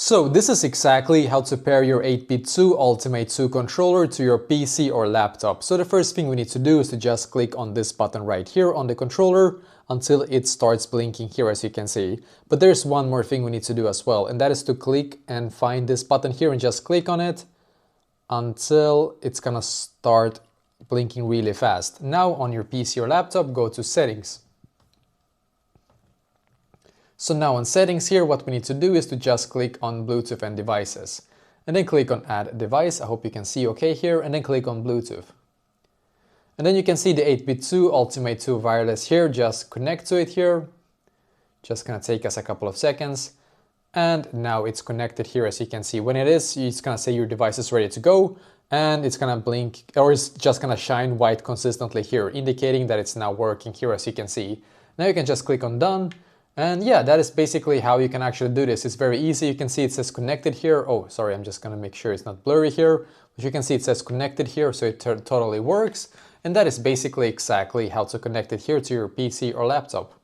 So this is exactly how to pair your 8BitDo Ultimate 2 controller to your PC or laptop. So the first thing we need to do is to just click on this button right here on the controller until it starts blinking here, as you can see. But there's one more thing we need to do as well, and that is to click and find this button here and just click on it until it's gonna start blinking really fast. Now on your PC or laptop, go to Settings. So now on Settings here, what we need to do is to just click on Bluetooth and Devices. And then click on Add Device, I hope you can see okay here, and then click on Bluetooth. And then you can see the 8BitDo Ultimate 2 wireless here, just connect to it here. Just gonna take us a couple of seconds. And now it's connected here, as you can see. When it is, it's gonna say your device is ready to go, and it's gonna blink, or it's just gonna shine white consistently here, indicating that it's now working here, as you can see. Now you can just click on Done. And yeah, that is basically how you can actually do this. It's very easy. You can see it says connected here. Oh, sorry, I'm just gonna make sure it's not blurry here. But you can see it says connected here, so it totally works. And that is basically exactly how to connect it here to your PC or laptop.